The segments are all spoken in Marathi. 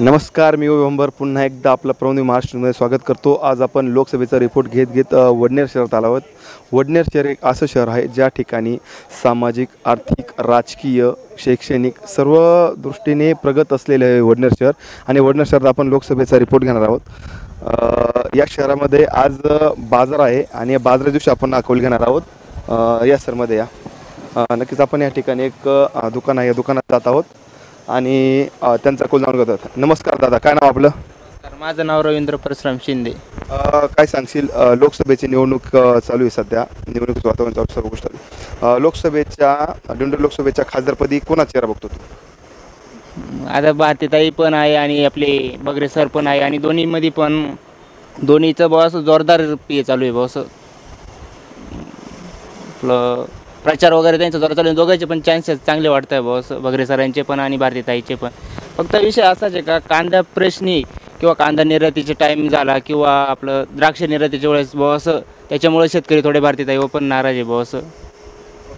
नमस्कार, मी विवंबर पुन्हा एकदा आपलं प्रवणी महाराष्ट्रामध्ये स्वागत करतो। आज आपण लोकसभेचा रिपोर्ट घेत वडनेर शहरात आलो आहोत। वडनेर शहर एक असं शहर आहे ज्या ठिकाणी सामाजिक, आर्थिक, राजकीय, शैक्षणिक सर्व दृष्टीने प्रगत असलेले आहे वडनेर शहर। आणि वडनेर शहरात आपण लोकसभेचा रिपोर्ट घेणार आहोत। या शहरामध्ये आज बाजार आहे आणि या बाजारा दिवशी आपण अकोल घेणार आहोत। या शहरामध्ये नक्कीच आपण या ठिकाणी एक दुकान आहे, या दुकानात जात आहोत आणि त्यांचा कौल जाणून घेतात। नमस्कार दादा, काय नाव आपलं? माझं नाव रवींद्र परशुराम शिंदे। काय सांगशील, लोकसभेची निवडणूक चालू आहे सध्या, निवडणुकीचं वातावरण चालू सर्व गोष्टी। लोकसभेच्या दिंडोरी लोकसभेच्या खासदारपदी कोणाचा चेहरा बघतो तू? आता भारतीताई पण आहे आणि आपले बगरे सर पण आहे आणि दोन्हीमध्ये पण दोन्हीचं बॉस जोरदार पे चालू आहे बॉस। आपलं प्रचार वगैरे त्यांचा जोर चालू आहे, दोघांचे पण चान्सेस चांगले वाटत आहे बॉस, बगरे सरांचे पण आणि भारतीताईचे पण। फक्त विषय असाच आहे का, कांदा प्रश्नी किंवा कांदा निर्यातीचे टाईम झाला किंवा आपलं द्राक्ष निर्यातीच्या वेळेस बॉस, त्याच्यामुळे शेतकरी थोडे भारतीताईवर पण नाराज आहे बॉस।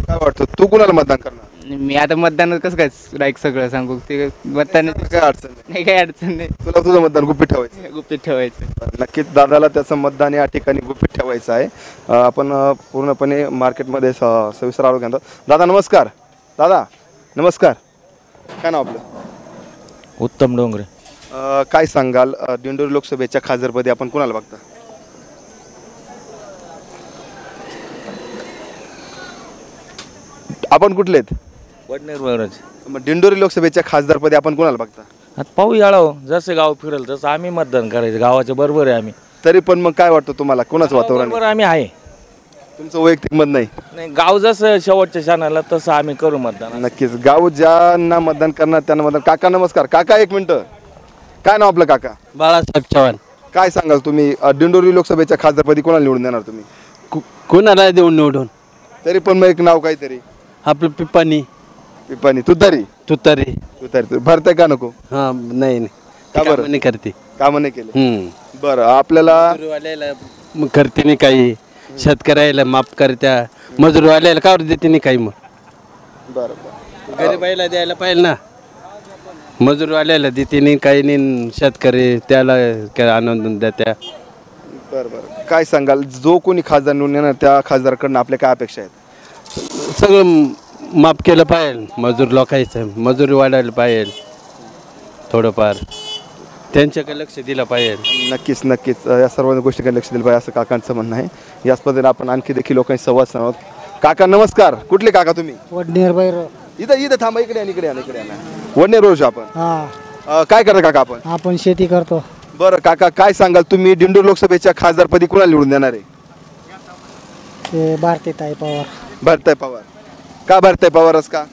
काय वाटतं, तू कुणाला मतदान करणार? मी आता मतदान कसं काय लाईक सगळं सांगू, ते मतदान काय अडचण नाही, काही अडचण नाही, तुला तुझं मतदान गुपित ठेवायचं? गुपित ठेवायचं। नक्कीच दादाला त्याचं मतदान या ठिकाणी गुपित ठेवायचं आहे। आपण पूर्णपणे मार्केटमध्ये सविस्तर आलो घेतो। दादा नमस्कार। दादा नमस्कार, काय नाव आपलं? उत्तम डोंगरे। काय सांगाल, दिंडोरी लोकसभेच्या खासदारपदी आपण कोणाला बघता? आपण कुठले आहेत? वडनेर वरच। मग दिंडोरी लोकसभेच्या खासदारपदी आपण कोणाला बघता? आता पाहू याळाव, जसं गाव फिरेल तसं आम्ही मतदान करायचं, गावाच्या बरोबर आहे आम्ही। तरी पण मग काय वाटतं तुम्हाला, कोणाचं वातावरण बरोबर आम्ही आहे, तुमचं वैयक्तिक मत नाही? नाही, गाव जसं शेवटच्या क्षणाला तसं आम्ही करू मतदान। नक्कीच, गाव ज्यांना मतदान करणार त्यांना मतदान। काका नमस्कार। काका एक मिनिट, काय नाव आपलं काका? बाळासाहेब चव्हाण। काय सांगाल तुम्ही, दिंडोरी लोकसभेच्या खासदारपदी कोणाला निवडून देणार तुम्ही? कोणाला देऊन निवडून? तरी पण मग एक नाव काहीतरी? आपलं पिपाणी। पिपाणी? तुतारी? तुतारी। तुतारी भरताय का नको? हा नाही नाही, का बरं? कामं नाही करते। कामं नाही केले? बरं, आपल्याला मग करते नाही काही, शेतकऱ्याला माफ करत्या, मजुरवाल्याला का देते नाही काही, मग बरं बरं गरीबाईला द्यायला पाहिजे ना, मजुरवाल्याला देते नाही काही नाही, शेतकरी त्याला काय आनंद देत्या। बरं बरं, काय सांगाल, जो कोणी खासदार निवडून येणार त्या खासदाराकडनं आपल्या काय अपेक्षा आहेत? सगळं माफ केलं पाहिजे, मजूर लोकांचं मजुरी वाढायला पाहिजे, थोडंफार त्यांच्याकडे लक्ष दिलं पाहिजे। नक्कीच नक्कीच, या सर्व गोष्टीकडे लक्ष दिलं पाहिजे असं काकांचं म्हणणं आहे। याच पद्धतीने आपण आणखी देखील लोकांशी संवाद साधणार आहोत। काका नमस्कार, कुठले काका तुम्ही? वडनेर बाहेर। इथं थांबा, इकडे इकडे इकडे वडनेर रोज आपण। काय करता काका आपण? आपण शेती करतो। बरं काका, काय सांगाल तुम्ही, दिंडोरी लोकसभेच्या खासदारपदी कोणाला निवडून देणार आहे? ते भारतीताई पवार। भरताय पवार? का भरताय पवारच का?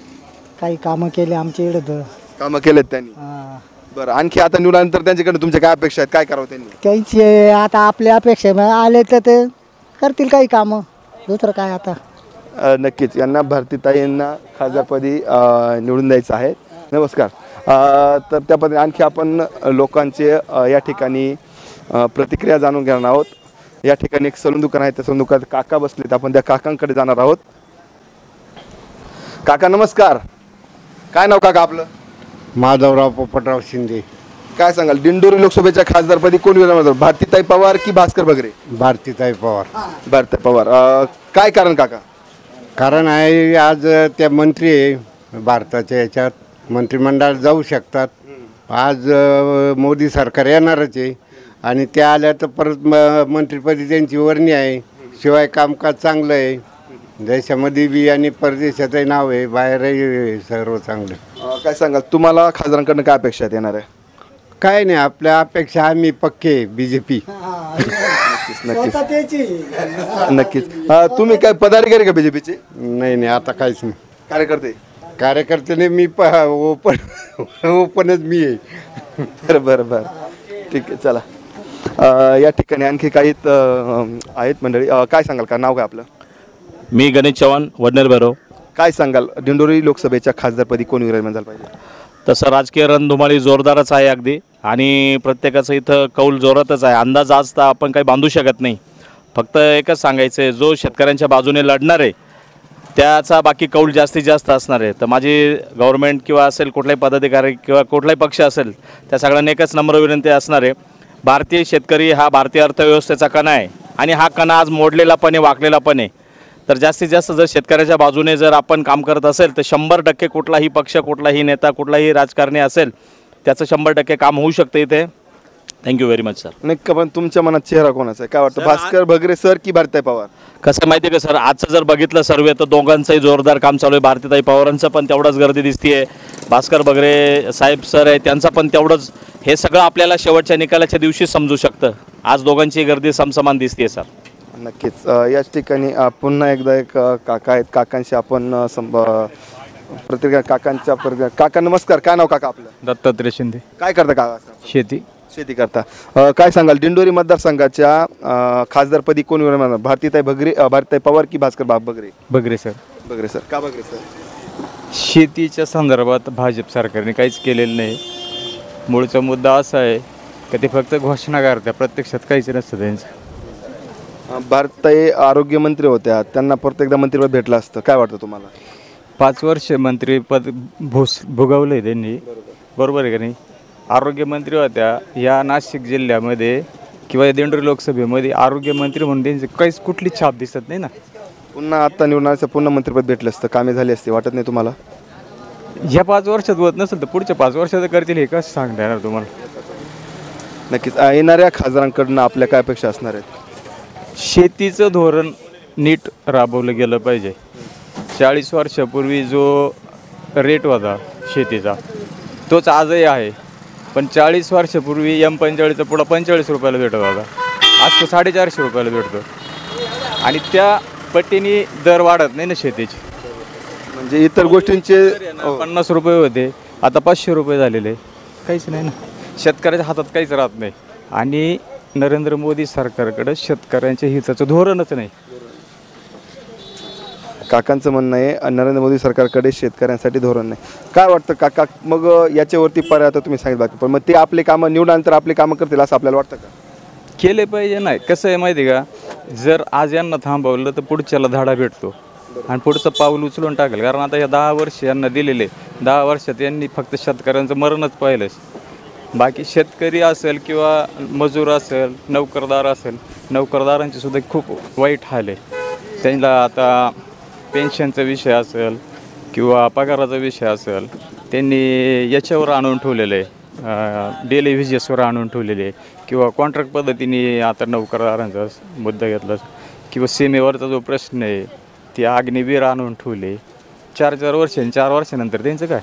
काही कामं केले आमच्या इकडं। कामं केलेत त्यांनी? बरं, आणखी आता निवडल्यानंतर त्यांच्याकडे तुमच्या काय अपेक्षा आहेत, काय करावं त्यांनी? त्यांची आता आपल्या अपेक्षा आले तर ते करतील काही कामं, दुसरं काय आता। नक्कीच यांना भारतीताईंना खासदारपदी निवडून द्यायचं आहे। नमस्कार। तर त्या पद्धतीने आणखी आपण लोकांचे या ठिकाणी प्रतिक्रिया जाणून घेणार आहोत। या ठिकाणी एक सलून दुकान आहे, त्या सलून दुकानात काका बसलेत, आपण त्या काकांकडे जाणार आहोत। काका नमस्कार, काय नाव काका आपलं? माधवराव पोपटराव शिंदे। काय सांगाल, दिंडोरी लोकसभेच्या खासदारपदी कोण विराजमान, भारतीताई पवार की भास्कर बगरे? भारतीताई पवार। भारतीताई पवार। काय कारण काका? कारण आहे, आज त्या मंत्री आहे भारताच्या याच्यात, मंत्रिमंडळात जाऊ शकतात। आज मोदी सरकार येणारच आहे आणि त्या आल्या तर परत मंत्रिपदी त्यांची वर्णी आहे, शिवाय कामकाज चांगलं आहे, देशामध्ये बी आणि परदेशातही नाव आहे, बाहेरही सर्व चांगलं। काय सांगाल, तुम्हाला खासदारांकडनं काय अपेक्षा येणार आहे? काय नाही, आपल्या अपेक्षा आम्ही पक्के बीजेपी। नक्कीच नक्कीच। तुम्ही काय पदाधिकारी का बीजेपीचे? नाही नाही, आता काहीच नाही। कार्यकर्ते? कार्यकर्ते नाही, मी ओपनच मी आहे। बरं बरं बरं, ठीक आहे, चला। या ठिकाणी आणखी काही आहेत मंडळी। काय सांगाल, का नाव काय आपलं? मी गणेश चव्हाण, वडनेर भैरव। काय सांगाल, दिंडोरी लोकसभेच्या खासदारपदी कोण विराजमान झालं पाहिजे? तसं राजकीय रणधुमाळी जोरदारच आहे अगदी, आणि प्रत्येकाचं इथं कौल जोरातच आहे। अंदाज आज तर आपण काही बांधू शकत नाही, फक्त एकच सांगायचं आहे, जो शेतकऱ्यांच्या बाजूने लढणार आहे त्याचा बाकी कौल जास्तीत जास्त असणार आहे. तर माझी गव्हर्नमेंट किंवा असेल कुठलाही पदाधिकारी किंवा कुठलाही पक्ष असेल त्या सगळ्यांना एकच नम्र विनंती असणार आहे, भारतीय शेतकरी हा भारतीय अर्थव्यवस्थेचा कणा आहे आणि हा कणा आज मोडलेला पण आहे, वाकलेला पण आहे. तर जास्तीत जास्त जर शेतकऱ्याच्या बाजूने जर आपण काम करत असेल तर 100% कुठलाही पक्ष, कुठलाही नेता, कुठलाही राजकारणी असेल त्याचं 100% काम होऊ शकतं इथे. Thank you very much sir. नक्की. पण तुमच्या मनात चेहरा कोणाचा आहे काय वाटतं, भास्कर भगरे सर की भारतीताई पवार? कसं माहिती आहे का सर, आजचं जर बघितलं सर्वे तर दोघांचंही जोरदार काम चालू आहे. भारतीताई पवारांचं पण तेवढंच गर्दी दिसतीये, भास्कर भगरे साहेब सर आहे त्यांचं पण तेवढंच. हे सगळं आपल्याला शेवटच्या निकालाच्या दिवशी समजू शकतं. आज दोघांची गर्दी समसमान दिसते सर. नक्कीच. याच ठिकाणी पुन्हा एकदा एक काका आहेत, काकांशी आपण प्रतिक्रिया काकांच्या काका नमस्कार. काय नाव काका आपलं? दत्तात्रय शिंदे. काय करता काका? शेती. शेती करता. काय सांगाल दिंडोरी मतदारसंघाच्या खासदारपदी कोण विराजमान, भारतीताई भारतीताई पवार की भास्कर भगरे? बगरे सर. भगरे सर. का भगरे सर? शेतीच्या संदर्भात भाजप सरकारने काहीच केलेलं नाही. मूळचा मुद्दा असा आहे की ते फक्त घोषणा करतात, प्रत्यक्षात काहीच नसतं त्यांचं. भारतीताई आरोग्यमंत्री होत्या, त्यांना परत एकदा मंत्रिपद भेटलं असतं, काय वाटतं तुम्हाला? 5 वर्ष मंत्रीपद भोगवलं आहे त्यांनी, बरोबर आहे का नाही? आरोग्यमंत्री होत्या. या नाशिक जिल्ह्यामध्ये किंवा दिंडोरी लोकसभेमध्ये आरोग्यमंत्री म्हणून त्यांची काहीच कुठली छाप दिसत नाही ना. पुन्हा आता निवडण्याचं पुन्हा मंत्रिपद भेटलं असतं, कामे झाली असते, वाटत नाही तुम्हाला? ह्या 5 वर्षात होत नसेल तर पुढच्या 5 वर्षात करतील हे कसं सांगता येणार तुम्हाला? नक्कीच. येणाऱ्या खासदारांकडनं आपल्या काय अपेक्षा असणार आहेत? शेतीचं धोरण नीट राबवलं गेलं पाहिजे. 40 वर्षापूर्वी जो रेट होता शेतीचा तोच आजही आहे, पण 40 वर्षापूर्वी M45चा पुढं 45 रुपयाला भेटत होता, आज तो 450 रुपयाला भेटतो. आणि त्या पटीने दर वाढत नाही ना शेतीचे. म्हणजे इतर गोष्टींचे 50 रुपये होते, आता 500 रुपये झालेले. काहीच नाही ना, शेतकऱ्याच्या हातात काहीच राहत नाही. आणि नरेंद्र मोदी सरकारकडे शेतकऱ्यांच्या हिताचं धोरणच नाही. काकांचं म्हणणं आहे नरेंद्र मोदी सरकारकडे शेतकऱ्यांसाठी धोरण नाही. काय वाटतं काका, मग याच्यावरती पर्याय आता तुम्ही सांगितलं, पण मग ते आपले कामं निवडल्यानंतर आपले कामं करतील असं आपल्याला वाटतं का? केले पाहिजे. नाही कसं आहे माहिती आहे का, जर आज यांना थांबवलं तर पुढच्याला धाडा भेटतो आणि पुढचं पाऊल उचलून टाकेल. कारण आता या 10 वर्ष यांना दिलेले, 10 वर्षात यांनी फक्त शेतकऱ्यांचं मरणच पाहिलं. बाकी शेतकरी असेल किंवा मजूर असेल, नोकरदार असेल, नोकरदारांचे सुद्धा खूप वाईट हाल आहे. त्यांना आता पेन्शनचा विषय असेल किंवा पगाराचा विषय असेल, त्यांनी याच्यावर आणून ठेवलेलं आहे, डेली विजेसवर आणून ठेवलेले आहे. किंवा कॉन्ट्रॅक्ट पद्धतीने आता नोकरदारांचा मुद्दा घेतला, किंवा सीमेवरचा जो प्रश्न आहे ती अग्निवीर आणून ठेवले. 4 वर्षानंतर त्यांचं काय?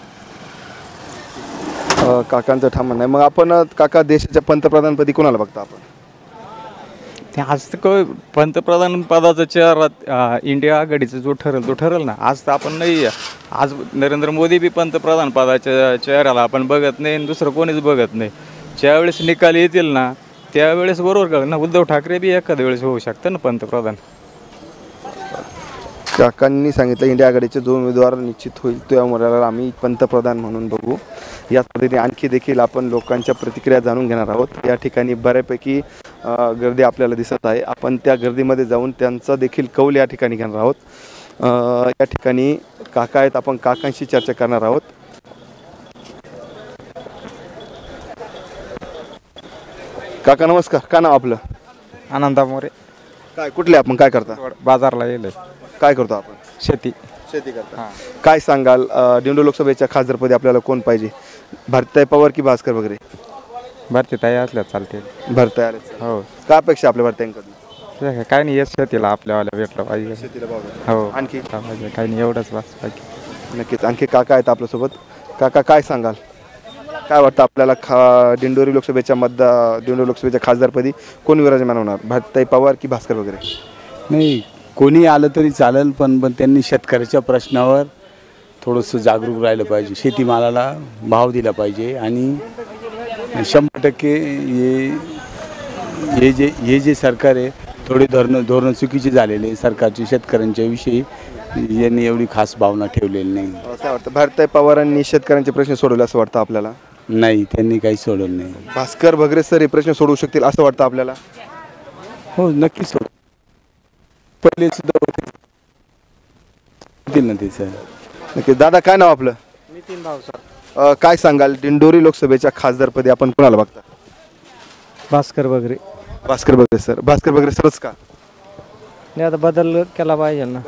काकांचं ठाम म्हणणं आहे. मग आपण काका देशाच्या पंतप्रधानपदी कोणाला बघता आपण? ते आज तर पंतप्रधान पदाचा चेहरा इंडिया आघाडीचा जो ठरेल तो ठरेल ना. आज तर आपण नाही, आज नरेंद्र मोदी बी पंतप्रधान पदाच्या चेहऱ्याला आपण बघत नाही आणि दुसरं कोणीच बघत नाही. ज्यावेळेस निकाल येतील ना त्यावेळेस बरोबर कळेल ना. उद्धव ठाकरे बी एखाद्या वेळेस होऊ शकतं ना पंतप्रधान. काकांनी सांगितलं इंडिया आघाडीचे 2 उमेदवार निश्चित होईल, त्यामुळे आम्ही पंतप्रधान म्हणून बघू. याच पद्धतीने आणखी देखील आपण लोकांच्या प्रतिक्रिया जाणून घेणार आहोत. या ठिकाणी बऱ्यापैकी गर्दी आपल्याला दिसत आहे. आपण त्या गर्दीमध्ये जाऊन त्यांचा देखील कौल या ठिकाणी घेणार आहोत. या ठिकाणी काका आहेत, आपण काकांशी चर्चा करणार आहोत. काका नमस्कार. काय नाव आपलं? आनंदा मोरे. काय कुठले आपण, काय करता? बाजारला गेले. काय करतो आपण? शेती. शेती करता. काय सांगाल दिंडोरी लोकसभेच्या खासदारपदी आपल्याला कोण पाहिजे, भारतीताई पवार की भास्कर वगैरे? भारतीताई असल्या चालते. भारतीताई आले. हो. काय अपेक्षा आपल्या भारतीताईंकडून? काय नाही, येत शेतीला आपल्याला भेटलं पाहिजे. शेतीला हो. आणखी काही नाही, एवढंच बस पाहिजे. नक्कीच. आणखी काका आहेत आपल्यासोबत. काका काय सांगाल, काय वाटतं आपल्याला दिंडोरी लोकसभेच्या खासदारपदी कोण विराजमान होणार, भारतीताई पवार की भास्कर वगैरे? नाही, कोणी आलं तरी चालेल, पण त्यांनी शेतकऱ्याच्या प्रश्नावर थोडंसं जागरूक राहिलं पाहिजे. शेतीमालाला भाव दिला पाहिजे. आणि 100% हे जे सरकार आहे थोडे धोरणं चुकीचे झालेले सरकारचे शेतकऱ्यांच्या विषयी यांनी एवढी खास भावना ठेवलेली नाही. काय वाटतं भारतीताई पवारांनी शेतकऱ्यांचे प्रश्न सोडवले असं वाटतं आपल्याला? नाही, त्यांनी काही सोडवलं नाही. भास्कर भगरे सर हे प्रश्न सोडवू शकतील असं वाटतं आपल्याला? हो, नक्कीच. पहिले सुद्धा होते होतील ना तिचं. नक्की. दादा काय नाव आपलं? नितीन भावसार. काय सांगाल दिंडोरी लोकसभेच्या खासदारपदी आपण कोणाला बघता? भास्कर वगैरे. भास्कर बगरे सर. भास्कर बगरे सरच का? नाही आता बदल केला पाहिजे ना.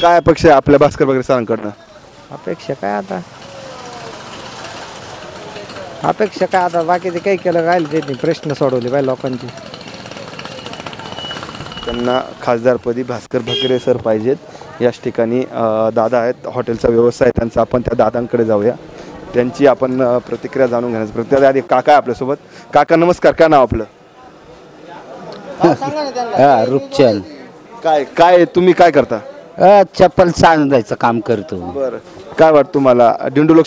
काय अपेक्षा आहे आपल्या भास्कर बगरे सरांकडनं? अपेक्षा काय आता बाकीचे काही केलं काय त्यांनी प्रश्न सोडवले पाहिजे लोकांचे. त्यांना खासदारपदी भास्कर बगरे सर पाहिजेत. याच ठिकाणी दादा आहेत, हॉटेलचा व्यवसाय आहे त्यांचा. आपण त्या दादांकडे जाऊया, त्यांची आपण प्रतिक्रिया जाणून घेण्याचा प्रयत्न. आधी काका आपल्यासोबत. काका नमस्कार. काय नाव आपलं? रूपचंद. काय तुम्ही काय करता? चप्पल सांगायचं काम करतो. बरं. काय वाटतं तुम्हाला दिंडोरी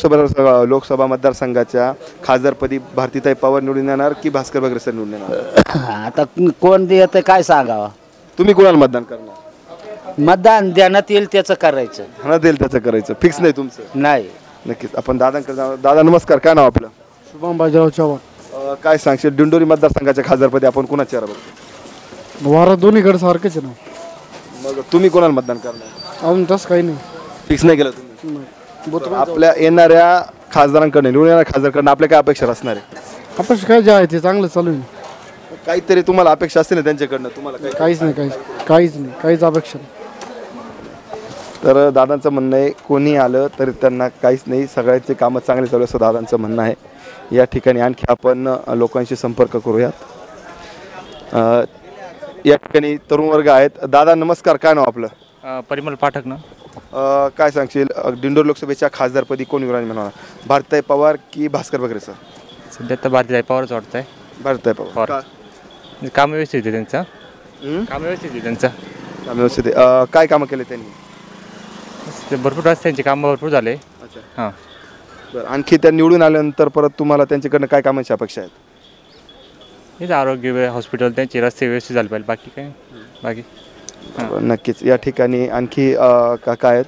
लोकसभा मतदारसंघाच्या खासदारपदी भारतीताई पवार निवडून येणार की भास्कर बगरे सर निवडून येणार? आता कोण येतं काय सांगावं. तुम्ही कोणाला मतदान करणार? मतदान देण्यात येईल त्याचं करायचं. हा देईल त्याचं करायचं. फिक्स नाही तुमचं? नाही. नक्कीच. आपण दादांकडे जाऊ. दादा नमस्कार. काय नाव आपलं? शुभम बाजीराव चव्हाण. काय सांगशील दिंडोरी मतदारसंघाच्या खासदारपदी आपण कोणाचा चेहरा बघतो? वारा दोन्हीकडे सारखेच आहे ना. मग तुम्ही कोणाला मतदान करणार? अजून तसं काही नाही. फिक्स नाही केलं तुम्ही? आपल्या येणाऱ्या खासदारांकडे निवडून येणाऱ्या खासदारांकडून आपल्या काय अपेक्षा असणार आहे? अपेक्षा काय जे आहे ते चांगलं चालू आहे. काहीतरी तुम्हाला अपेक्षा असते ना त्यांच्याकडनं? तुम्हाला काहीच नाही. काहीच अपेक्षा नाही. तर दादांचं म्हणणं आहे कोणी आलं तरी त्यांना काहीच नाही, सगळ्यांचे कामं चांगले चालू असं दादांचं म्हणणं आहे. या ठिकाणी आणखी आपण लोकांशी संपर्क करूयात. या ठिकाणी तरुण वर्ग आहेत. दादा नमस्कार. काय नाव आपलं? परिमल पाठक ना. काय सांगशील दिंडोरी लोकसभेच्या खासदारपदी कोण विराज म्हणणार? भारतीताई पवार की भास्कर बगरे सर? सध्या तर भारतीताई पवारच वाटत आहे. भारतीताई पवार. काम व्यवस्थित आहे त्यांचं. काम व्यवस्थित आहे त्यांचं. काम व्यवस्थित आहे. काय कामं केले त्यांनी? भरपूर रस्त्यांचे काम भरपूर झाले. अच्छा. हां. बरं. आणखी त्या निवडून आल्यानंतर परत तुम्हाला त्यांच्याकडनं काय कामांची अपेक्षा आहेत? हेच आरोग्य हॉस्पिटल त्यांचे रस्ते व्यवस्थित झाले पाहिजे. बाकी काय बाकी. नक्कीच. या ठिकाणी आणखी काका आहेत.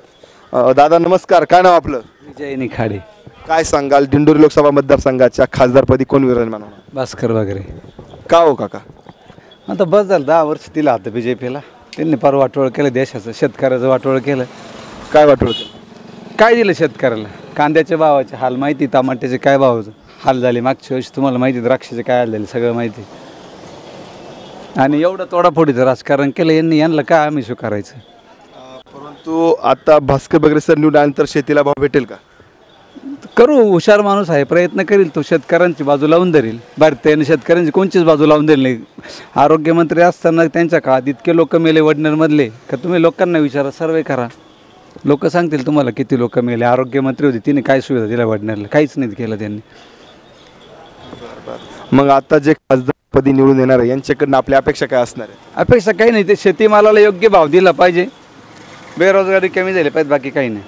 दादा नमस्कार. काय नाव आपलं? विजय निखाडे. काय सांगाल दिंडोरी लोकसभा मतदारसंघाच्या खासदारपदी कोण विराजमान होणार? भास्कर वगैरे. का हो काका? आता बस झालं 10 वर्ष दिला आता BJPला. त्यांनी फार वाटोळ केलं देशाचं, शेतकऱ्याचं वाटोळ केलं. काय वाटोळ केलं? काय दिलं शेतकऱ्याला? कांद्याच्या भावाचे हाल माहिती, टमाट्याचे काय भाव हाल झाले मागच्या वर्षी तुम्हाला माहिती, द्राक्षाचे काय हाल झाले सगळं माहिती. आणि एवढं तोडाफोडीचं राजकारण केलं यांना काय आम्ही स्वीकारायचं? परंतु आता भास्कर बगरे सर निवडून आल्यानंतर शेतीला भाव भेटेल का? करू. हुशार माणूस आहे, प्रयत्न करील तो. शेतकऱ्यांची बाजू लावून धरील. भारतीय शेतकऱ्यांची कोणचीच बाजू लावून दिली नाही. आरोग्यमंत्री असताना त्यांच्या काळात इतके लोक मेले वडनेरमधले का तुम्ही लोकांना विचारा, सर्वे करा, लोक सांगतील तुम्हाला किती लोक मेले. आरोग्यमंत्री होते, तिने काय सुविधा दिल्या वडनेरला? काहीच नाही केलं त्यांनी. मग आता जे खासदारपदी निवडून येणार आहे यांच्याकडनं आपल्या अपेक्षा काय असणार आहे? अपेक्षा काही नाही, ते शेतीमालाला योग्य भाव दिला पाहिजे, बेरोजगारी कमी झाली पाहिजे, बाकी काही नाही.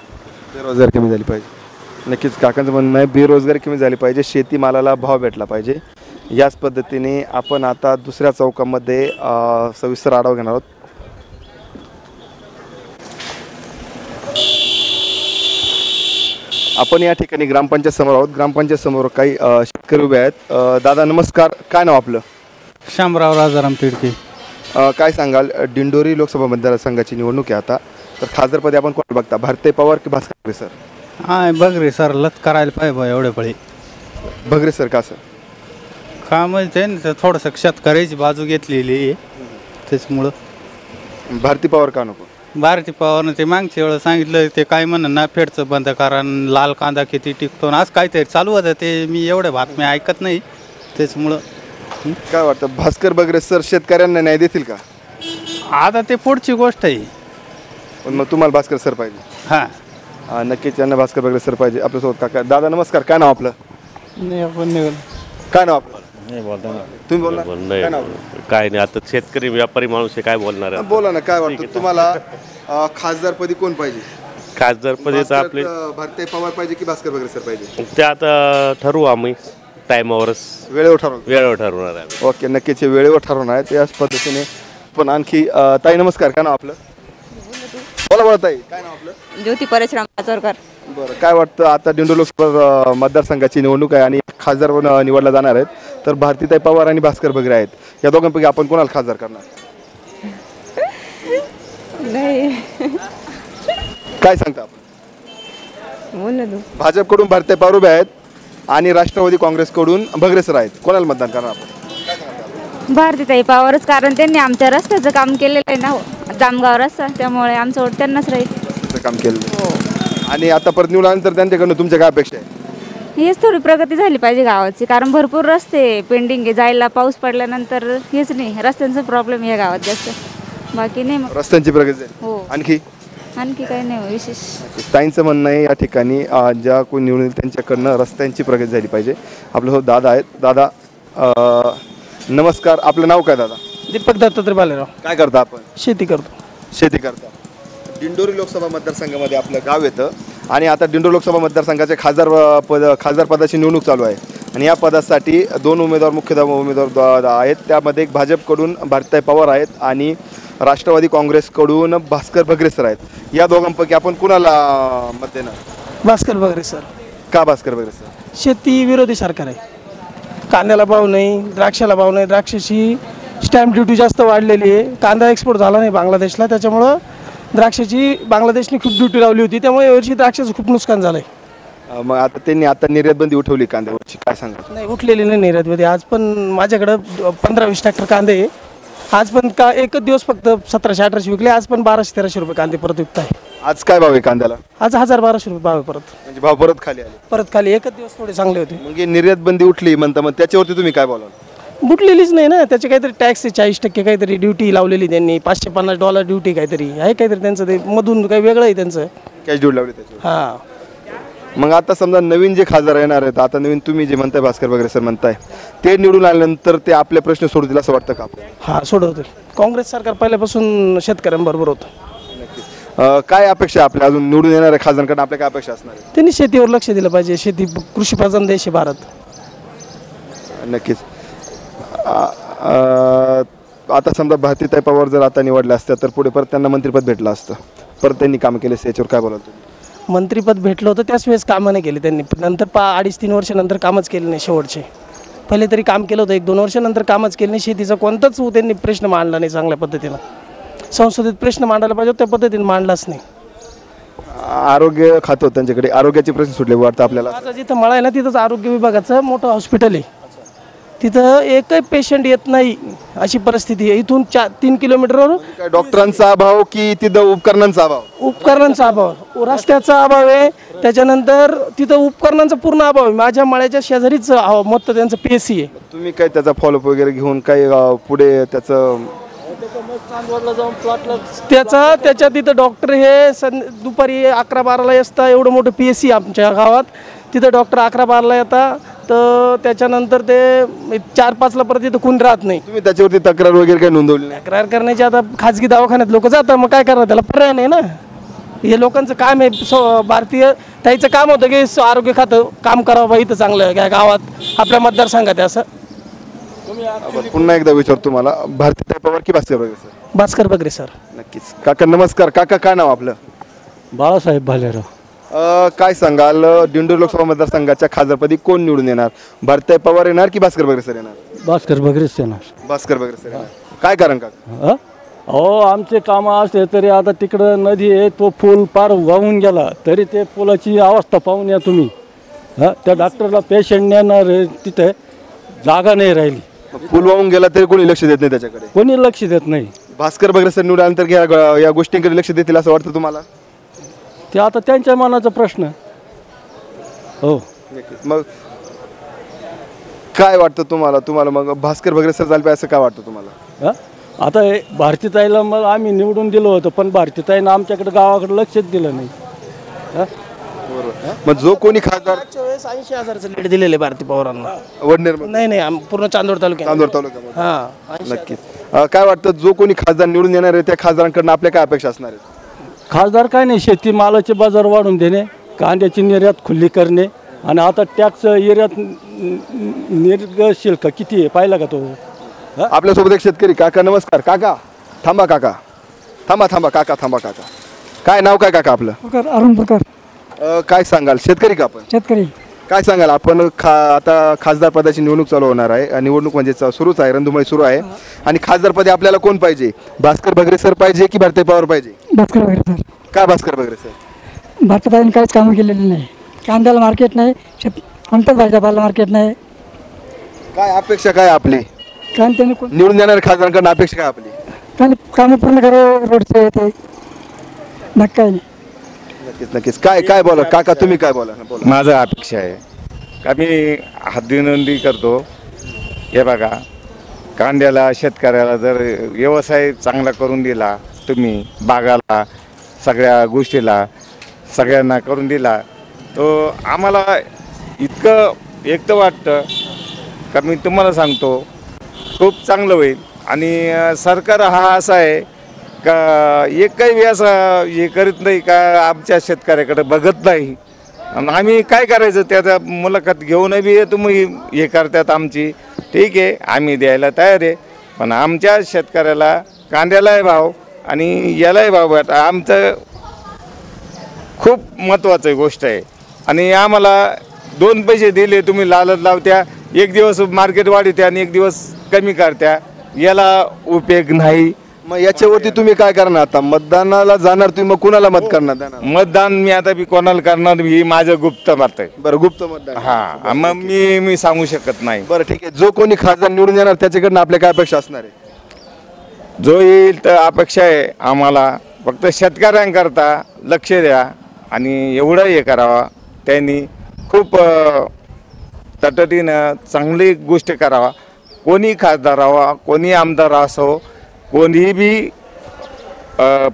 बेरोजगारी कमी झाली पाहिजे. नक्कीच काकांचं म्हणणं आहे बेरोजगारी कमी झाली पाहिजे, शेतीमालाला भाव भेटला पाहिजे. याच पद्धतीने आपण आता दुसऱ्या चौकामध्ये सविस्तर आढावा घेणार आहोत. आपण या ठिकाणी ग्रामपंचायत समोर आहोत. ग्रामपंचायत समोर काही शेतकरी उभे आहेत. दादा नमस्कार. काय नाव आपलं? शामराव राजाराम तिडके. काय सांगाल दिंडोरी लोकसभा मतदारसंघाची निवडणूक आहे आता, तर खासदारपदी आपण कोण बघता, भारतीताई पवार की भास्कर बगरे सर? हां बगरे सरलाच करायला पाहिजे बा एवढे पळी. बगरे सर का सर? का म्हणजे ना थोडंसं शेतकऱ्याची बाजू घेतलेली आहे त्याच्यामुळं. भारती पवार का नको? भारती पवारनं ते मागच्या वेळेला सांगितलं ते काय म्हणणं ना फेडचं बंद करा, लाल कांदा किती टिकतो ना, आज काहीतरी चालू होतं ते. मी एवढ्या बातम्या ऐकत नाही त्याच्यामुळं. काय वाटतं भास्कर बगरे सर शेतकऱ्यांना न्याय देतील का? आता ते पुढची गोष्ट आहे. पण मग तुम्हाला भास्कर सर पाहिजे? हां नक्कीच त्यांना भास्कर बगरे सर पाहिजे. आपल्यासोबत काका. दादा नमस्कार. काय नाव आपलं? काय नाव आपलं? नाही बोलता ना. तुम्ही बोला. काय नाव? काय नाही, आता शेतकरी व्यापारी माणूस आहे, काय बोलणार आहे? बोला ना. काय वाटतं तुम्हाला खासदारपदी कोण पाहिजे? खासदारपदी तर आपले भारतीताई पवार पाहिजे की भास्कर बगरे सर पाहिजे? ते आता ठरवू आम्ही टायमावरच, वेळेवर ठरवणार आहे. ओके नक्कीच वेळेवर ठरवणार आहे त्याच पद्धतीने. पण आणखी ताई नमस्कार. काय नाव आपलं? बोला ताई. काय नाव आपलं? ज्योती परशुराम पाचोरकर. बरं. काय वाटतं आता दिंडोरी लोकसभा मतदारसंघाची निवडणूक आहे आणि खासदार निवडला जाणार आहेत, तर भारतीताई पवार आणि भास्कर बगरे आहेत, या दोघांपैकी आपण कोणाला खासदार करणार? नाही काय सांगता आपण? बोल ना तू. भाजपकडून भारतीय पवार उभे आहेत आणि राष्ट्रवादी काँग्रेसकडून भगरे सर आहेत. कोणाला मतदान करणार आपण? भारतीताई पवारच, कारण त्यांनी आमच्या रस्त्याचं काम केलेलं आहे ना, जामगाव रस्ता, त्यामुळे आमचं वोट त्यांनाच राहील. असं काम केलं आणि आता परत निवडून आल्यानंतर त्यांच्याकडून तुमच्या काय अपेक्षा आहे? हेच थोडी प्रगती झाली पाहिजे गावाची, कारण भरपूर रस्ते पेंडिंग आहे. जायला पाऊस पडल्यानंतर हेच नाही, रस्त्यांचा प्रॉब्लेम या गावात जास्त, बाकी नाही. मग रस्त्यांची प्रगती आहे. हो. आणखी काही नाही विशेष. ताईंचं म्हणणं आहे या ठिकाणी ज्या कोणी निवडून येईल त्यांच्याकडनं रस्त्यांची प्रगती झाली पाहिजे. आपल्यासोबत दादा आहेत. दादा नमस्कार, आपलं नाव काय दादा? दीपक दत्तात्रय बालेराव. काय करता आपण? शेती करतो. शेती करता. दिंडोरी लोकसभा मतदारसंघामध्ये आपलं गाव येतं आणि आता दिंडोरी लोकसभा मतदारसंघाचे खासदार पदाची निवडणूक चालू आहे आणि या पदासाठी 2 मुख्य उमेदवार आहेत. त्यामध्ये एक भाजपकडून भारतीताई पवार आहेत आणि राष्ट्रवादी काँग्रेसकडून भास्कर भगरे सर आहेत. या दोघांपैकी आपण कुणाला मत देणार? भास्कर भगरे सर. का भास्कर भगरे सर? शेती विरोधी सरकार आहे. कांद्याला भाव नाही, द्राक्षाला भाव नाही, द्राक्षाची स्टॅम्प ड्युटी जास्त वाढलेली आहे. कांदा एक्सपोर्ट झाला नाही बांगलादेशला, त्याच्यामुळं द्राक्षाची बांगलादेशने खूप ड्युटी लावली होती, त्यामुळे यावर्षी द्राक्षाचं खूप नुकसान झालं आहे. मग आता त्यांनी निर्यात बंदी उठवली कांद्यावरची, काय सांगा? नाही, उठलेली नाही निर्यातमध्ये. आज पण माझ्याकडं 15-20 ट्रॅक्टर कांदे आहे. आज पण एकच दिवस फक्त 1700-1800 विकले. आज पण 1200-1300 रुपये कांदे परत विकत आहे. आज काय भाव आहे कांद्याला? आज 1000-1200 रुपये भाव आहे परत. म्हणजे भाव परत खाली आले? परत खाली. एकच दिवस थोडे चांगले होते. मग निर्यात बंदी उठली म्हणता, मग त्याच्यावरती तुम्ही काय बोलाल? बुटलेलीच नाही ना, त्याचे काहीतरी टॅक्स आहे 40% काहीतरी ड्युटी लावलेली त्यांनी. $550 ड्युटी काहीतरी आहे, काहीतरी त्यांचं ते मधून काही वेगळं आहे त्यांचं. कॅश ड्युटी लावली त्याच्यावर? हां. मग आता समजा नवीन जे खासदार येणार आहेत, आता नवीन तुम्ही जे म्हणताय भास्कर भगरे सर म्हणताय, ते निवडून आल्यानंतर ते आपले प्रश्न सोडतील असं वाटतं का? हां, सोडवतील. काँग्रेस सरकार पहिल्यापासून शेतकऱ्यांबरोबर होतं. काय अपेक्षा आपल्या अजून निवडून येणाऱ्या खासदारांकडून आपल्या काय अपेक्षा असणार आहे? त्यांनी शेतीवर लक्ष दिलं पाहिजे. शेती कृषीप्रधान देश आहे भारत. नक्कीच. आता समजा भारतीताई पवार जर आता निवडल्या असत्या तर पुढे परत त्यांना मंत्रिपद भेटलं असतं, परत त्यांनी काम केले असते, याच्यावर काय बोलाल तुम्ही? मंत्रिपद भेटलं होतं त्याच वेळेस कामं नाही केली त्यांनी. नंतर 2.5-3 वर्षानंतर कामच केलं नाही. शेवटचे पहिले तरी काम केलं होतं, 1-2 वर्षानंतर कामच केलं नाही. शेतीचा कोणताच त्यांनी प्रश्न मांडला नाही चांगल्या पद्धतीनं. संसदेत प्रश्न मांडायला पाहिजे त्या पद्धतीने मांडलाच नाही. आरोग्य खातं त्यांच्याकडे, आरोग्याचे प्रश्न सुटले वाटतं आपल्याला. आता जिथं मळा आहे ना, तिथंच आरोग्य विभागाचं मोठं हॉस्पिटल आहे. तिथं एकही पेशंट येत नाही अशी परिस्थिती आहे. इथून 3 किलोमीटरवर डॉक्टरांचा अभाव की तिथं उपकरणांचा अभाव? उपकरणांचा अभाव, रस्त्याचा अभाव आहे. त्याच्यानंतर तिथं उपकरणांचा पूर्ण अभाव आहे. माझ्या मळ्याच्या शेजारीच मत त्यांचं PSC आहे. तुम्ही काय त्याचा फॉलोअप वगैरे घेऊन काय पुढे त्याचं त्याच्या तिथं डॉक्टर हे दुपारी 11-12ला असता. एवढं मोठं PSC आमच्या गावात. तिथं डॉक्टर 11-12ला येतात, तर त्याच्यानंतर ते 4-5ला परत तिथं कोणी राहत नाही. तुम्ही त्याच्यावरती तक्रार वगैरे काय नोंदवली नाही? तक्रार करण्याची आता खाजगी दवाखान्यात लोक जातात, मग काय करणार, त्याला पर्याय नाही ना. हे लोकांचं काम आहे. भारतीय ताईचं काम होतं की आरोग्य खातं काम करावं बाई इथं चांगलं या गावात आपल्या मतदारसंघात. असं पुन्हा एकदा विचारतो तुम्हाला, भारतीताई पवार की भास्कर भगरे सर? भास्कर भगरे सर. नक्कीच. काका नमस्कार. काका काय नाव आपलं? बाळासाहेब भालेराव. काय सांगाल, दिंडोरी लोकसभा मतदारसंघाच्या खासदारपदी कोण निवडून येणार? भारतीताई पवार येणार की भास्कर भगरे सर येणार? भास्कर भगरेच येणार. भास्कर भगरे सर येणार. काय कारण का? हो, आमचे कामं असते तरी आता तिकडं नदी आहे, तो पूल पार वाहून गेला, तरी ते पुलाची अवस्था पाहून या तुम्ही. त्या डॉक्टरला पेशंट नेणार तिथे जागा नाही राहिली. पूल वाहून गेला तरी कोणी लक्ष देत नाही त्याच्याकडे? कोणी लक्ष देत नाही. भास्कर भगरे सर निवडून आल्यानंतर या गोष्टींकडे लक्ष देतील असं वाटतं तुम्हाला? ते आता त्यांच्या मनाचा प्रश्न. हो. मग काय वाटतं तुम्हाला मग भास्कर भगरे सर झाले असं काय वाटतं तुम्हाला? आता भारतीताईला मग आम्ही निवडून दिलं होतं, पण भारतीताईनं आमच्याकडे गावाकडे लक्षच दिलं नाही. मग जो कोणी खासदार 80,000चं लीड दिलेले भारती पवारांना वडनेर? नाही, पूर्ण चांदोड तालुक्यात. हां, नक्कीच. काय वाटतं, जो कोणी खासदार निवडून येणार आहे त्या खासदारांकडून आपल्या काय अपेक्षा असणार आहेत? खासदार काय नाही, शेतीमालाचे बाजार वाढून देणे, कांद्याची निर्यात खुली करणे, आणि आता टॅक्स एरियात शुल्क किती आहे पाहिला का तो? आपल्यासोबत एक शेतकरी. काका नमस्कार. काका थांबा, काका थांबा, काका थांबा. काका काय नाव काय काका आपलं? अरुण प्रकार. काय सांगाल, शेतकरी का आपण? शेतकरी. काय सांगाल आपण? आता खासदार पदाची निवडणूक चालू होणार आहे. निवडणूक म्हणजे सुरूच आहे, रणधुमाळी सुरू आहे. आणि खासदार पदी आपल्याला कोण पाहिजे? भास्कर भगरे सर पाहिजे की भारतीताई पवार पाहिजे? भास्कर भगरे सर. का भास्कर भगरे सर? भारताताईंनी काहीच कामं केलेली नाही. कांद्याला मार्केट नाही, कोणत्याच भाजीपाला मार्केट नाही. काय अपेक्षा काय आपली कारण त्यांनी निवडून येणाऱ्या खासदारांकडून अपेक्षा काय आपली? त्यांनी कामं पूर्ण करावं रोडचे ते नक्की नाही. नक्कीच नक्कीच. काय काय बोला काका, तुम्ही काय बोला बोला. माझं अपेक्षा आहे का मी हातविनंदी करतो. हे बघा, कांद्याला शेतकऱ्याला जर व्यवसाय चांगला करून दिला तुम्ही, बागाला सगळ्या गोष्टीला सगळ्यांना करून दिला, तो आम्हाला इतकं एकटं वाटतं का मी तुम्हाला सांगतो खूप चांगलं होईल. आणि सरकार हा असा आहे का एकही असं हे करीत नाही का आमच्या शेतकऱ्याकडे बघत नाही. आणि आम्ही काय करायचं, त्याचा मुलाखत घेऊनही बी तुम्ही हे करतात आमची, ठीक आहे आम्ही द्यायला तयार आहे, पण आमच्या शेतकऱ्याला कांद्यालाही भाव आणि यालाही भाव भेट आमचं खूप महत्त्वाचं गोष्ट आहे. आणि आम्हाला 2 पैसे दिले तुम्ही लालच लावत्या, एक दिवस मार्केट वाढीत्या आणि एक दिवस कमी करत्या, याला उपयोग नाही. मग याच्यावरती तुम्ही काय करणार आता? मतदानाला जाणार तुम्ही, मग कुणाला मत करणार? मतदान मी आता बी कोणाला करणार, ही माझं गुप्त मत आहे. बरं, गुप्त मतदान. हां, मग मी सांगू शकत नाही. बरं ठीक आहे. जो कोणी खासदार निवडून येणार त्याच्याकडनं आपल्या काय अपेक्षा असणार आहे? जो येईल तर अपेक्षा आहे आम्हाला फक्त शेतकऱ्यांकरता लक्ष द्या आणि एवढं हे करावा, त्यांनी खूप तटटीनं चांगली गोष्ट करावा. कोणी खासदार राहावा, कोणी आमदार असो, कोणी बी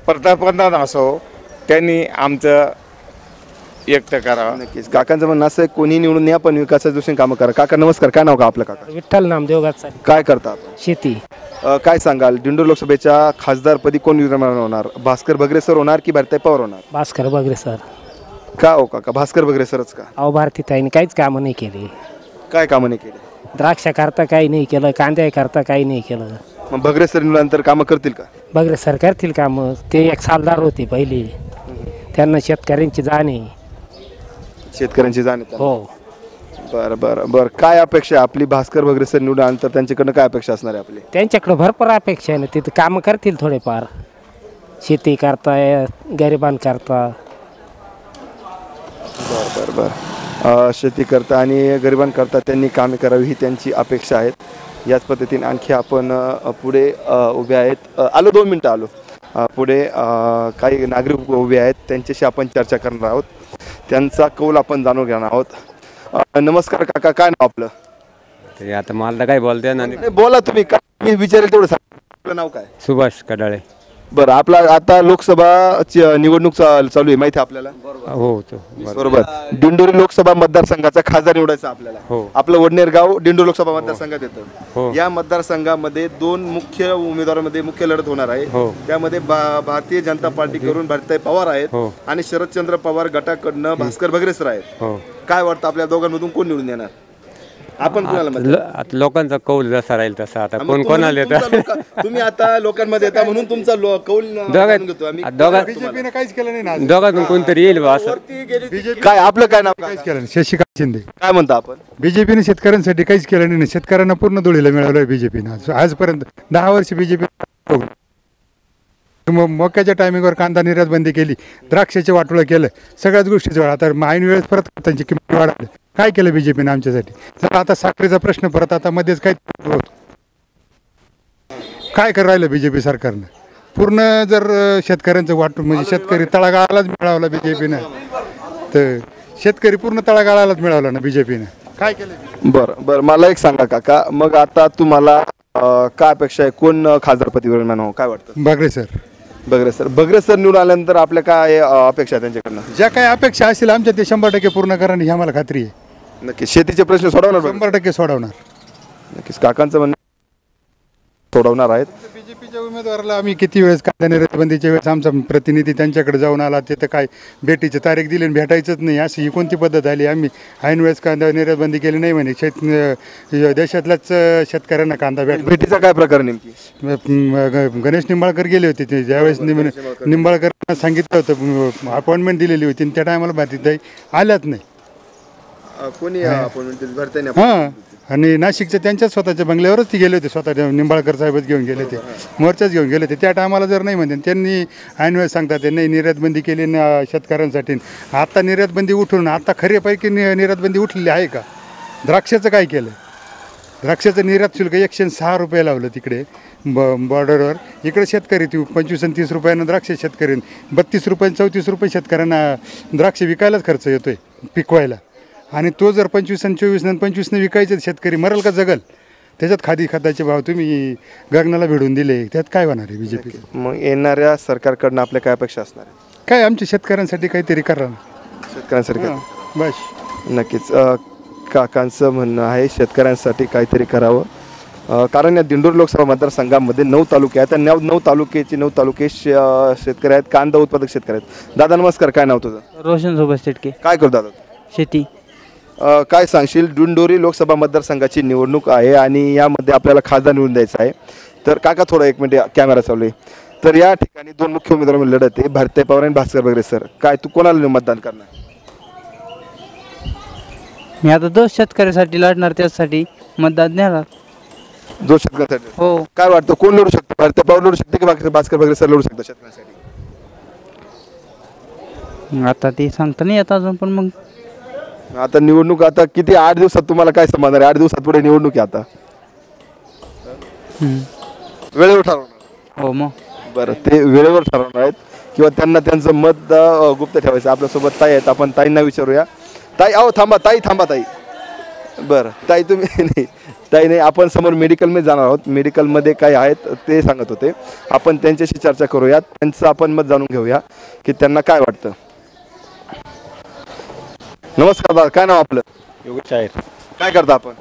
पंतप्रधान असो, त्यांनी आमचं एकटं करावं. नक्कीच. काकांचं म्हणणं असं आहे, कोणी निवडून या पण विकासाच्या दृष्टीने कामं करा. काका नमस्कार, काय नाव का आपलं? काका विठ्ठल नामदेव गाचा. काय करता आपण? शेती. काय सांगाल, दिंडोरी लोकसभेच्या खासदारपदी कोण विराजमान होणार? भास्कर बगरे सर होणार की भारतीताई पवार होणार? भास्कर बगरे सर. का हो काका, भास्कर बगरे सरच का? अहो, भारतीताईने काहीच कामं नाही केली. काय कामं नाही केली? द्राक्षा करता काही नाही केलं, कांद्या करता काही नाही केलं. मग बगरे सर निवडल्यानंतर कामं करतील का? बगरे सर करतील कामं. ते एक सालदार होते पहिले, त्यांना शेतकऱ्यांची जाण आहे. शेतकऱ्यांची जाण आहे. हो. बरं बरं बरं. काय अपेक्षा आहे आपली? भास्कर बगरे सर निवडल्यानंतर त्यांच्याकडनं काय अपेक्षा असणार आहे आपली? त्यांच्याकडे भरपूर अपेक्षा आहे ना, तिथं कामं करतील थोडेफार, शेती करता, गरिबांकरता. बरं बरं बरं. शेती करता आणि गरिबांकरता त्यांनी कामे करावी ही त्यांची अपेक्षा आहेत. याच पद्धतीने आणखी आपण पुढे उभे आहेत. आलो 2 मिनटं आलो. पुढे काही नागरिक उभे आहेत, त्यांच्याशी आपण चर्चा करणार आहोत, त्यांचा कौल आपण जाणून घेणार आहोत. नमस्कार काका, काय नाव आपलं? ते आता मला काय बोलते ना, बोला तुम्ही. काय मी विचारेल तेवढं सांग. आपलं नाव काय? सुभाष कडाळे. बरं, आपला आता लोकसभा निवडणूक चालू आहे, माहिती आहे आपल्याला? हो, बरोबर. दिंडोरी लोकसभा मतदारसंघाचा खासदार निवडायचा आपल्याला. हो. आपलं वडनेर गाव दिंडोरी लोकसभा मतदारसंघात येतं. हो. या मतदारसंघामध्ये 2 मुख्य उमेदवारांमध्ये मुख्य लढत होणार आहे. हो. त्यामध्ये भारतीय जनता पार्टीकडून भारतीताई पवार आहेत. हो. आणि शरदचंद्र पवार गटाकडनं भास्कर बगरे सर आहेत. हो. काय वाटतं आपल्या दोघांमधून कोण निवडून येणार? आपण आता लोकांचा कौल जसा राहील तसा. आता कोण कोणाला येतं? तुम्ही आता लोकांमध्ये येता म्हणून तुमचा कौल घेतो आम्ही. बीजेपीने काहीच केलं नाही. दोघांतून कोणतरी येईल बा असं. काय आपलं काय नाव? काहीच केलं नाही. शशिकांत शिंदे. काय म्हणता आपण? बीजेपीने शेतकऱ्यांसाठी काहीच केलं नाही. शेतकऱ्यांना पूर्ण धुळीला मिळवलं बीजेपीनं आजपर्यंत. 10 वर्ष बीजेपी मक्याच्या टायमिंगवर कांदा निर्यात बंदी केली, द्राक्षाचे वाटोळं केलं, सगळ्याच गोष्टीचं. आता ऐन वेळेस परत त्यांची किंमत वाढवली. काय केलं बीजेपीने आमच्यासाठी? तर आता साखरेचा प्रश्न परत आता मध्येच काय करू राहिलं बीजेपी सरकारनं? पूर्ण जर शेतकऱ्यांचं वाटून म्हणजे शेतकरी तळागाळालाच मिळवला बीजेपीनं, तर शेतकरी पूर्ण तळागाळालाच मिळवला ना बीजेपीनं. काय केलं? बरं बरं. मला एक सांगा काका, मग आता तुम्हाला काय अपेक्षा आहे? कोण खासदारपदी विराजमान काय वाटतं? बगरे सर. बगरे सर. बगरे सर निवडून आल्यानंतर आपल्या काय अपेक्षा आहे त्यांच्याकडनं? ज्या काही अपेक्षा असतील आमच्या ते 100% पूर्ण करा ही आम्हाला खात्री आहे. नक्की. शेतीचे प्रश्न सोडवणार? 100% सोडवणार. नक्कीच. काकांचं म्हणणं सोडवणार आहेत. बीजेपीच्या उमेदवाराला आम्ही किती वेळेस कांदा निर्यात बंदीच्या वेळेस आमचा प्रतिनिधी त्यांच्याकडे जाऊन आला, तिथं काय भेटीची तारीख दिली आणि भेटायचंच नाही, अशी ही कोणती पद्धत आली? आम्ही ऐन वेळेस कांदा निर्यात बंदी केली नाही म्हणे. देशातल्याच शेतकऱ्यांना कांदा भेटीचा काय प्रकार नेमकी? गणेश निंबाळकर गेले होते ते ज्यावेळेस निंबाळकरांना सांगितलं होतं, अपॉइंटमेंट दिलेली होती, त्या टायमाला भारतीताई आल्याच नाही. कोणी हां, आणि नाशिकच्या त्यांच्याच स्वतःच्या बंगल्यावरच ती गेले होते, स्वतः निंबाळकर साहेबच घेऊन गेले ते, मोर्चाच घेऊन गेले ते. त्या टायमाला जर नाही म्हणते त्यांनी ऐनवेळेस सांगतात ते नाही निर्यातबंदी केली शेतकऱ्यांसाठी. आता निर्यातबंदी उठून आता खरेपैकी निर्यातबंदी उठलेली आहे का? द्राक्षाचं काय केलं? द्राक्षाचं निर्यात शुल्क 106 रुपये लावलं तिकडे बॉर्डरवर. इकडे शेतकरी 25 आणि 30 रुपयानं द्राक्ष शेतकरी, 32 रुपये 34 रुपये शेतकऱ्यांना द्राक्ष विकायलाच खर्च येतो आहे पिकवायला. आणि तो जर 25 आणि 24 आणि 25ने विकायचे शेतकरी मरल का जगल? त्याच्यात खताचे भाव तुम्ही गगनाला भिडून दिले, त्यात काय होणार आहे BJP? मग येणाऱ्या सरकारकडनं आपल्या काय अपेक्षा असणार आहे? काय आमच्या शेतकऱ्यांसाठी काहीतरी करा, शेतकऱ्यांसाठी बस. नक्कीच काकांचं म्हणणं आहे शेतकऱ्यांसाठी काहीतरी करावं. कारण या दिंडोरी लोकसभा मतदारसंघामध्ये 9 तालुके आहेत आणि 9 तालुके शेतकरी आहेत, कांदा उत्पादक शेतकरी आहेत. दादा नमस्कार, काय नाव तुझं? रोशन सोबत शेटके. काय करतो दादा? शेती. काय सांगशील, दिंडोरी लोकसभा मतदारसंघाची निवडणूक आहे आणि यामध्ये आपल्याला खासदार निवडून द्यायचा आहे. तर काका थोडा 1 मिनिट कॅमेरा चालू आहे. तर या ठिकाणी 2 मुख्य उमेदवारांमध्ये लढत आहे, भारतीय पवार आणि भास्कर बगरे सर. काय तू कोणाला मतदान करणार? मी आता 2 शेतकऱ्यासाठी लढणार, त्यासाठी मतदान देणार. 2 शेतकऱ्यासाठी? हो. काय वाटतं कोण लढू शकतो? भारतीय पवार लढू शकते की भास्कर बगरे सर लढू शकतात शेतकऱ्यांसाठी? आता ते सांगता नाही येत अजून, पण मग आता निवडणूक आता किती 8 दिवसात तुम्हाला काय समजणार आहे? 8 दिवसात पुढे निवडणूक आहे आता. वेळेवर ठरवणार? हो मग. बरं, ते वेळेवर ठरवणार आहेत किंवा त्यांना त्यांचं मत गुप्त ठेवायचं? आपल्यासोबत ताई आहेत, आपण ताईंना विचारूया. ताई थांबा ताई. बरं ताई तुम्ही नाही, ताई नाही, आपण समोर मेडिकलमध्ये जाणार आहोत. मेडिकलमध्ये काय आहेत ते सांगत होते, आपण त्यांच्याशी चर्चा करूयात, त्यांचं आपण मत जाणून घेऊया की त्यांना काय वाटतं. नमस्कार दादा, काय नाव आपलं? योगेश शाहीर. काय करता आपण?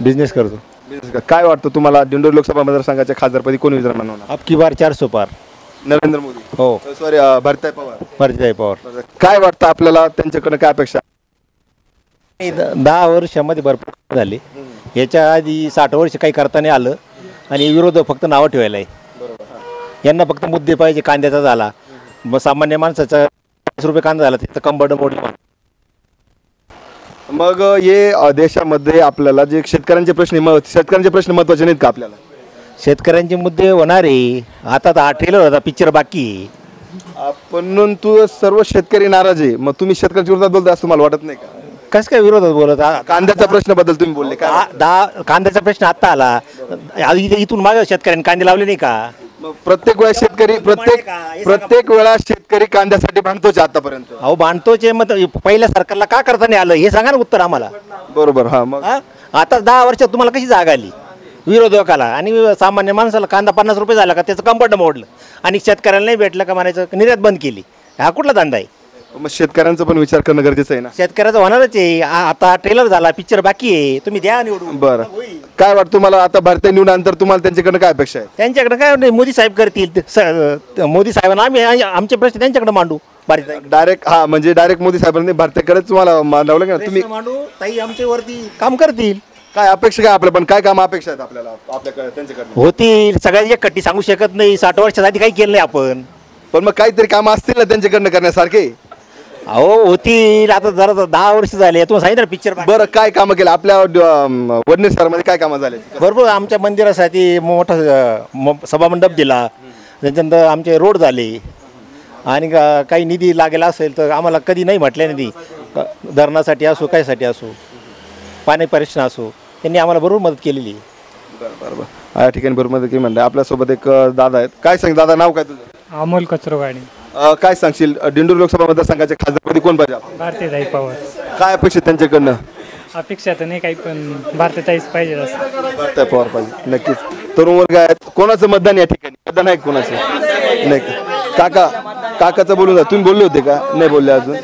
बिझनेस करतो. काय वाटतं तुम्हाला दिंडोरी लोकसभा मतदारसंघाच्या खासदारपदी कोण विद्यमान होणार? अब की बार 400 पार. नरेंद्र मोदी? हो. सॉरी, भारतीय पवार. भारतीय पवार. काय वाटतं आपल्याला त्यांच्याकडे काय अपेक्षा? 10 वर्षामध्ये भरपूर झाले. याच्या आधी 60 वर्ष काही करता नाही आलं आणि विरोधक फक्त नावं ठेवायला आहे. यांना फक्त मुद्दे पाहिजे. कांद्याचा झाला, मग सामान्य माणसाचा 50 रुपये कांदा झाला, तिथं कंबड मोडलं. मग हे देशामध्ये आपल्याला जे शेतकऱ्यांचे प्रश्न महत्त्वाचे नाहीत का आपल्याला? शेतकऱ्यांचे मुद्दे होणार आहे. आता हा ट्रेलर होता, पिक्चर बाकी आहे. पण तू सर्व शेतकरी नाराज आहे, मग तुम्ही शेतकऱ्यांच्या विरोधात बोलता असं मला वाटत नाही का? कसं काय विरोधात बोलत? कांद्याच्या प्रश्नाबद्दल तुम्ही बोलले का? कांद्याचा प्रश्न आता आला, इथून मागे शेतकऱ्यांनी कांदे लावले नाही का? प्रत्येक वेळा शेतकरी प्रत्येक वेळा शेतकरी कांद्यासाठी भांडतोच आतापर्यंत. अहो भांडतोच. मग पहिल्या सरकारला का करता नाही आलं हे सांगा ना उत्तर आम्हाला. बरोबर. हा, मग आता 10 वर्षात तुम्हाला कशी जाग आली विरोधकाला? आणि सामान्य माणसाला कांदा 50 रुपये झाला का त्याचं कंबड मोडलं आणि शेतकऱ्याला नाही भेटलं का म्हणायचं निर्यात बंद केली. हा कुठला धंदा आहे? मग शेतकऱ्यांचा पण विचार करणं गरजेचं आहे ना. शेतकऱ्याचं होणारच आहे. आता ट्रेलर झाला, पिक्चर बाकी आहे, तुम्ही द्या निवडून. बरं, काय वाटतं तुम्हाला आता भारतीय निवडल्यानंतर तुम्हाला त्यांच्याकडे काय अपेक्षा आहे? त्यांच्याकडे काय नाही, मोदी साहेब करतील. मोदी साहेबांना आम्ही आमचे प्रश्न त्यांच्याकडे मांडू. डायरेक्ट म्हणजे डायरेक्ट मोदी साहेबांनी भारताकडे तुम्हाला मांडवलं का? तुम्ही मांडू, ताई आमच्या वरती काम करतील. काय अपेक्षा काय आपल्या, पण काय काम अपेक्षा आहेत आपल्याला आपल्याकडे त्यांच्याकडे? होतील सगळ्यांची एकट्टी सांगू शकत नाही. 60 वर्षात आधी काही केलं नाही आपण, पण मग काहीतरी काम असतील ना त्यांच्याकडनं करण्यासारखे. अहो होतील. आता जरा 10 वर्ष झाले, तुम्हाला सांगितलं पिक्चर. बरं, काय कामं केलं आपल्या वडनेर शहरामध्ये? काय कामं झाले? भरपूर. आमच्या मंदिरासाठी मोठा सभामंडप दिला, त्याच्यानंतर आमचे रोड झाले आणि काही निधी लागेला असेल तर आम्हाला कधी नाही म्हटल्या निधी. धरणासाठी असो, कायसाठी असो, पाणी प्रश्न असो, त्यांनी आम्हाला बरोबर मदत केलेली. बरोबर. या ठिकाणी बरोबर मदत केली म्हणते. आपल्यासोबत एक दादा आहेत. काय सांग दादा, नाव काय तुझं? अमोल कचरोगाडी. काय सांगशील, दिंडोरी लोकसभा मतदारसंघाच्या खासदारपदी कोण पाहिजे? भारतीय पवार. काय अपेक्षित त्यांच्याकडनं? अपेक्षा तर नाही काही, पण भारतीताईच पाहिजे. भारतीय पवार पाहिजे. नक्कीच. तरुण वर्ग आहेत. कोणाचं मतदान या ठिकाणी? मतदान आहे कोणाचं? नाही. काकाचं बोलून जा. तुम्ही बोलले होते का? नाही बोलले अजून.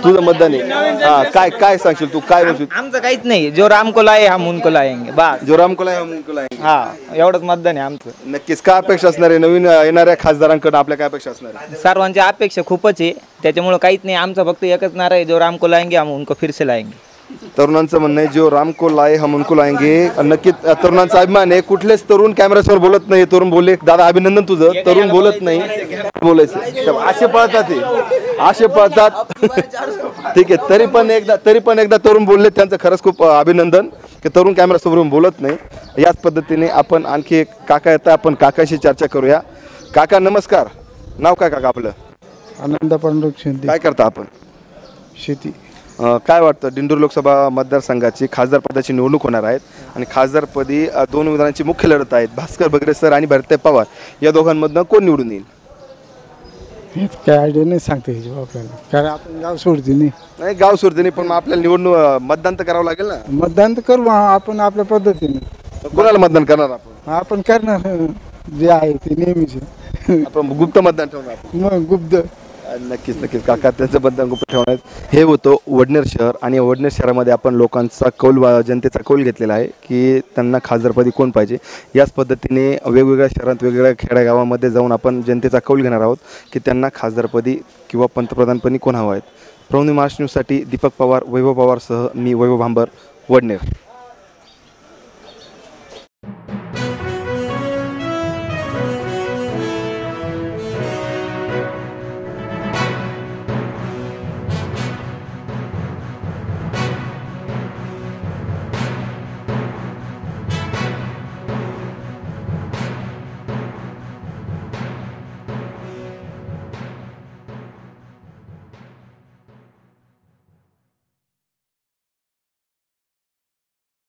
तुझं मतदान आहे. हा, काय सांगशील तू? काय बोलशील? आमचं काहीच नाही. जो राम को लाए हम उनको लाएंगे. बस. जो राम को लाए हम उनको लाएंगे. हा, एवढंच मतदान आहे आमचं. नक्कीच. काय अपेक्षा असणार आहे नवीन येणाऱ्या खासदारांकडून? आपल्या काय अपेक्षा असणार आहे? सर्वांच्या अपेक्षा खूपच आहे, त्याच्यामुळे काहीच नाही. आमचं फक्त एकच नारा आहे, जो राम को लाएंगे हम उनको फिर से लाएंगे. तरुणांचं म्हणणं आहे जो राम को लाए हम उनको लाएंगे. नक्कीच तरुणांचा अभिमान आहे. कुठलेच तरुण कॅमेऱ्यासमोर बोलत नाही. तरुण बोलले दादा अभिनंदन तुझं. तरुण बोलत नाही बोलायचं असे पळतात ते असे पळतात. ठीक आहे तरी पण एकदा तरुण बोलले त्यांचं खरंच खूप अभिनंदन की तरुण कॅमेऱ्यासमोरून बोलत नाही. याच पद्धतीने आपण आणखी एक काका येतं आपण काकाशी चर्चा करूया. काका नमस्कार. नाव काय काका आपलं? आनंद पांडुरंग शिंदे. काय करता आपण? शेती. काय वाटतं दिंडोरी लोकसभा मतदारसंघाची खासदार पदाची निवडणूक होणार आहेत आणि खासदारपदी दोन उमेदवारांची मुख्य लढत आहेत. भास्कर बगरे सर आणि भरते पवार या दोघांमधनं कोण निवडून येईल? हे काय आयडिया नाही सांगता यायची आपल्याला कारण आपण गाव सोडते नाही गाव सोडते नाही पण मग आपल्याला निवडणूक मतदान तर करावं लागेल ना. मतदान तर करू आपण आपल्या पद्धतीने. कोणाला मतदान करणार आपण? आपण करणार जे आहे ते नेहमीच. आपण गुप्त मतदान ठेवणार. मग गुप्त. नक्कीच काका त्यांचं मतदान गुप्त ठेवणार. हे होतं वडनेर शहर आणि वडनेर शहरामध्ये आपण लोकांचा कौल जनतेचा कौल घेतलेला आहे की त्यांना खासदारपदी कोण पाहिजे. याच पद्धतीने वेगवेगळ्या शहरात वेगवेगळ्या खेड्यागावामध्ये जाऊन आपण जनतेचा कौल घेणार आहोत की त्यांना खासदारपदी किंवा पंतप्रधानपदी कोण हवं आहेत. प्रवणी महाराष्ट्र न्यूजसाठी दीपक पवार वैभव पवारसह मी वैभव भांबर वडनेर.